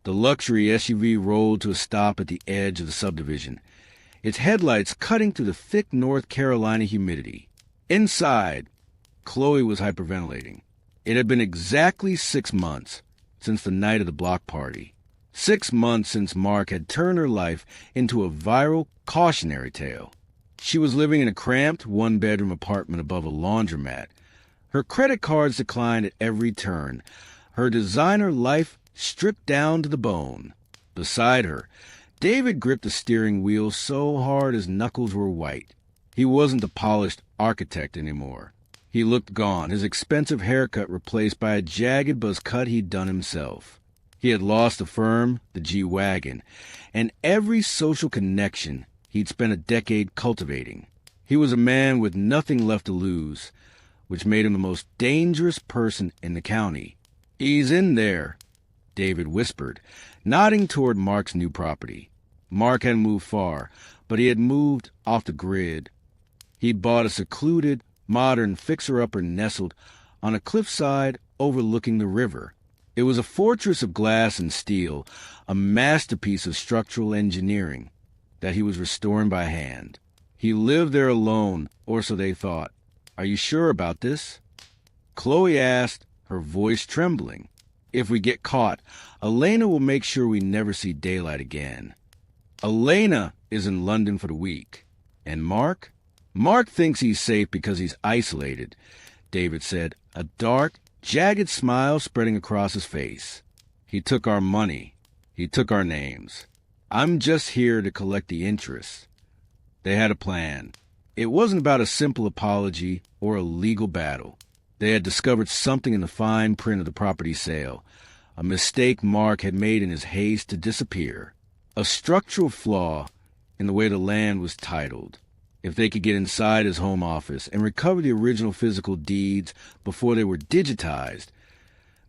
The luxury SUV rolled to a stop at the edge of the subdivision, its headlights cutting through the thick North Carolina humidity. Inside, Chloe was hyperventilating. It had been exactly 6 months since the night of the block party. 6 months since Mark had turned her life into a viral cautionary tale. She was living in a cramped one-bedroom apartment above a laundromat. Her credit cards declined at every turn. Her designer life stripped down to the bone. Beside her, David gripped the steering wheel so hard his knuckles were white. He wasn't the polished architect anymore. He looked gone, his expensive haircut replaced by a jagged buzz cut he'd done himself. He had lost the firm, the G-Wagon, and every social connection he'd spent a decade cultivating. He was a man with nothing left to lose, which made him the most dangerous person in the county. "He's in there," David whispered, nodding toward Mark's new property. Mark hadn't moved far, but he had moved off the grid. He'd bought a secluded, modern fixer-upper nestled on a cliffside overlooking the river. It was a fortress of glass and steel, a masterpiece of structural engineering that he was restoring by hand. He lived there alone, or so they thought. "Are you sure about this?" Chloe asked, her voice trembling. "If we get caught, Elena will make sure we never see daylight again." "Elena is in London for the week. And Mark?" "Mark thinks he's safe because he's isolated," David said, a dark, jagged smile spreading across his face. "He took our money. He took our names. I'm just here to collect the interest." They had a plan. It wasn't about a simple apology or a legal battle. They had discovered something in the fine print of the property sale, a mistake Mark had made in his haste to disappear, a structural flaw in the way the land was titled. If they could get inside his home office and recover the original physical deeds before they were digitized,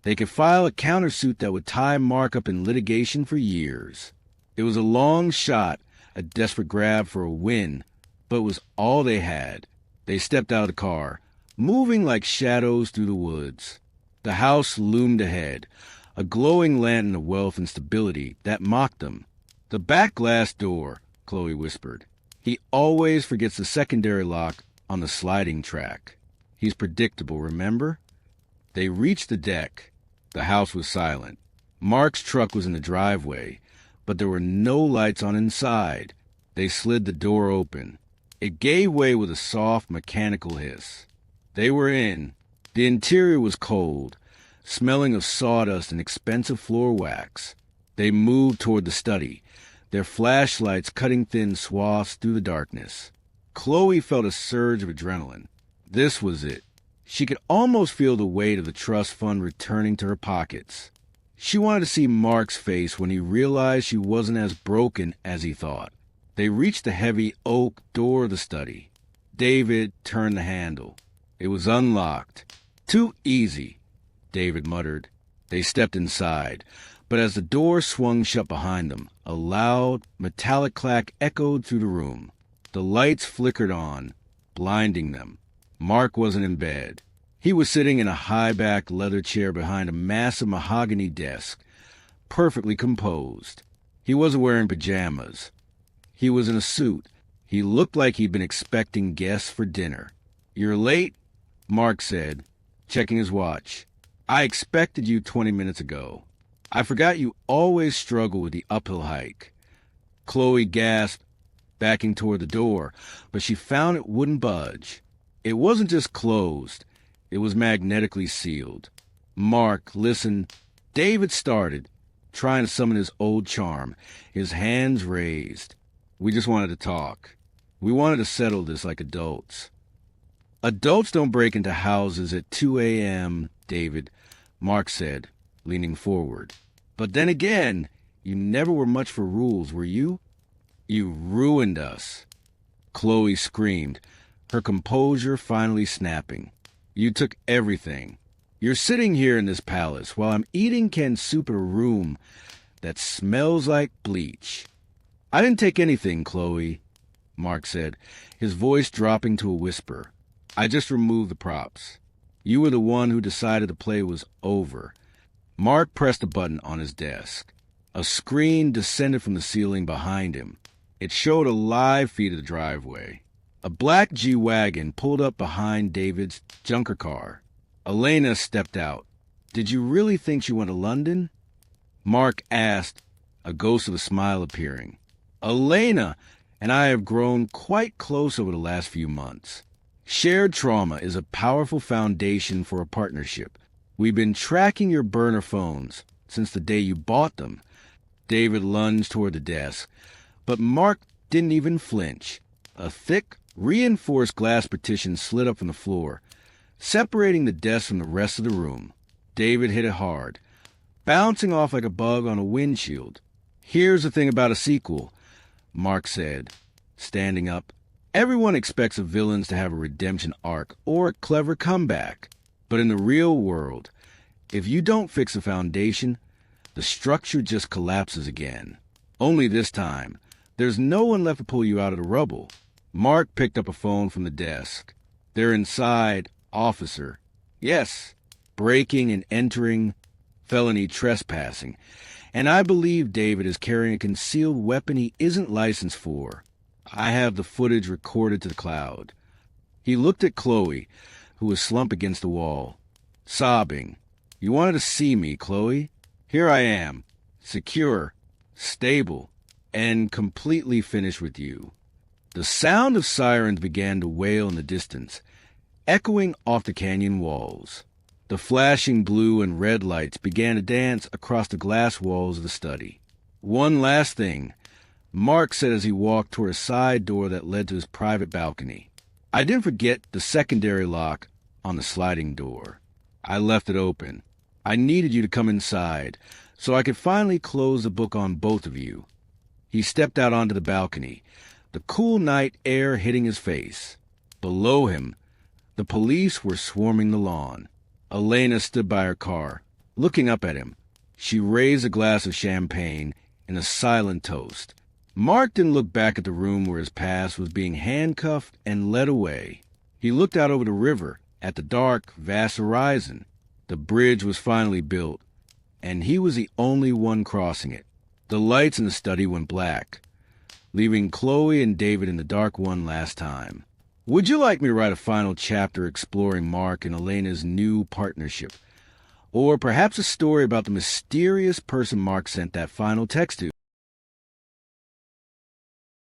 they could file a countersuit that would tie Mark up in litigation for years. It was a long shot, a desperate grab for a win, but it was all they had. They stepped out of the car, moving like shadows through the woods. The house loomed ahead, a glowing lantern of wealth and stability that mocked them. "The back glass door," Chloe whispered. "He always forgets the secondary lock on the sliding track. He's predictable, remember?" They reached the deck. The house was silent. Mark's truck was in the driveway, but there were no lights on inside. They slid the door open. It gave way with a soft, mechanical hiss. They were in. The interior was cold, smelling of sawdust and expensive floor wax. They moved toward the study, their flashlights cutting thin swaths through the darkness. Chloe felt a surge of adrenaline. This was it. She could almost feel the weight of the trust fund returning to her pockets. She wanted to see Mark's face when he realized she wasn't as broken as he thought. They reached the heavy oak door of the study. David turned the handle. It was unlocked. "Too easy," David muttered. They stepped inside, but as the door swung shut behind them, a loud, metallic clack echoed through the room. The lights flickered on, blinding them. Mark wasn't in bed. He was sitting in a high-backed leather chair behind a massive mahogany desk, perfectly composed. He wasn't wearing pajamas. He was in a suit. He looked like he'd been expecting guests for dinner. "You're late," Mark said, checking his watch. "I expected you 20 minutes ago. I forgot you always struggle with the uphill hike." Chloe gasped, backing toward the door, but she found it wouldn't budge. It wasn't just closed. It was magnetically sealed. "Mark, listen." David started, trying to summon his old charm, his hands raised. "We just wanted to talk. We wanted to settle this like adults." "Adults don't break into houses at 2 a.m., David," Mark said, leaning forward. "But then again, you never were much for rules, were you?" "You ruined us," Chloe screamed, her composure finally snapping. "You took everything. You're sitting here in this palace while I'm eating canned soup in a room that smells like bleach." "I didn't take anything, Chloe," Mark said, his voice dropping to a whisper. "I just removed the props. You were the one who decided the play was over." Mark pressed a button on his desk. A screen descended from the ceiling behind him. It showed a live feed of the driveway. A black G-Wagon pulled up behind David's junker car. Elena stepped out. "Did you really think she went to London?" Mark asked, a ghost of a smile appearing. "Elena and I have grown quite close over the last few months. Shared trauma is a powerful foundation for a partnership. We've been tracking your burner phones since the day you bought them." David lunged toward the desk, but Mark didn't even flinch. A thick, reinforced glass partition slid up from the floor, separating the desk from the rest of the room. David hit it hard, bouncing off like a bug on a windshield. "Here's the thing about a sequel," Mark said, standing up. "Everyone expects the villains to have a redemption arc or a clever comeback. But in the real world, if you don't fix the foundation, the structure just collapses again. Only this time, there's no one left to pull you out of the rubble." Mark picked up a phone from the desk. "They're inside, officer." "Yes, breaking and entering, felony trespassing. And I believe David is carrying a concealed weapon he isn't licensed for. I have the footage recorded to the cloud." He looked at Chloe, who was slumped against the wall, sobbing. "You wanted to see me, Chloe? Here I am, secure, stable, and completely finished with you." The sound of sirens began to wail in the distance, echoing off the canyon walls. The flashing blue and red lights began to dance across the glass walls of the study. "One last thing," Mark said as he walked toward a side door that led to his private balcony. "I didn't forget the secondary lock on the sliding door. I left it open. I needed you to come inside so I could finally close the book on both of you." He stepped out onto the balcony, the cool night air hitting his face. Below him, the police were swarming the lawn. Elena stood by her car, looking up at him. She raised a glass of champagne in a silent toast. Mark didn't look back at the room where his past was being handcuffed and led away. He looked out over the river, at the dark, vast horizon. The bridge was finally built, and he was the only one crossing it. The lights in the study went black, leaving Chloe and David in the dark one last time. "Would you like me to write a final chapter exploring Mark and Elena's new partnership? Or perhaps a story about the mysterious person Mark sent that final text to?"